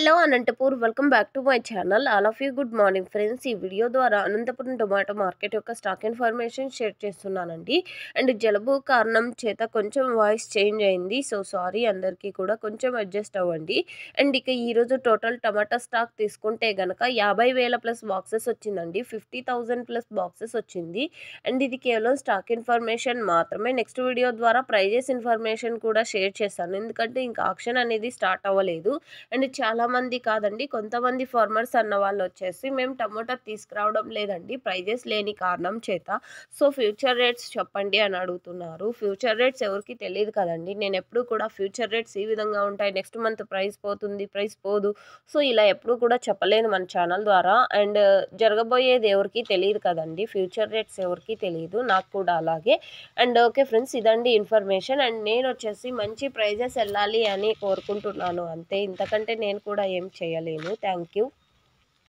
Hello Anantapur welcome back to my channel. All of you good morning friends. ఈ video ద్వారా Anantapuram tomato market యొక్క stock information share చేస్తున్నానండి. And జలుబు కారణం చేత కొంచెం వాయిస్ చేంజ్ అయింది. సో సారీ, అందరికీ కూడా కొంచెం అడ్జస్ట్ అవ్వండి. అండ్ ఇక ఈరోజు టోటల్ టమాటా స్టాక్ తీసుకుంటే గనక 50,000 ప్లస్ బాక్సెస్ వచ్చిందండి. 50,000 ప్లస్ బాక్సెస్ వచ్చింది. అండ్ ఇది కేవలం స్టాక్ ఇన్ఫర్మేషన్ మాత్రమే. నెక్స్ట్ వీడియో ద్వారా ప్రైజెస్ ఇన్ఫర్మేషన్ కూడా షేర్ చేస్తాను, ఎందుకంటే ఇంకా ఆక్షన్ అనేది స్టార్ట్ అవ్వలేదు. అండ్ చాలామంది కాదండి, కొంతమంది ఫార్మర్స్ అన్న వాళ్ళు వచ్చేసి మేము టమోటా తీసుకురావడం లేదండి ప్రైజెస్ లేని కారణం చేత, సో ఫ్యూచర్ రేట్స్ చెప్పండి అని అడుగుతున్నారు. ఫ్యూచర్ రేట్స్ ఎవరికి తెలియదు కదండి. నేను ఎప్పుడు కూడా ఫ్యూచర్ రేట్స్ ఈ విధంగా ఉంటాయి, నెక్స్ట్ మంత్ ప్రైస్ పోతుంది, ప్రైస్ పోదు, సో ఇలా ఎప్పుడు కూడా చెప్పలేను మన ఛానల్ ద్వారా. అండ్ జరగబోయేది ఎవరికి తెలియదు కదండి, ఫ్యూచర్ రేట్స్ ఎవరికి తెలియదు, నాకు కూడా అలాగే. అండ్ ఓకే ఫ్రెండ్స్, ఇదండి ఇన్ఫర్మేషన్. అండ్ నేను వచ్చేసి మంచి ప్రైజెస్ వెళ్ళాలి అని కోరుకుంటున్నాను అంతే, ఇంతకంటే నేను కూడా ఏం చేయలేను. Thank you.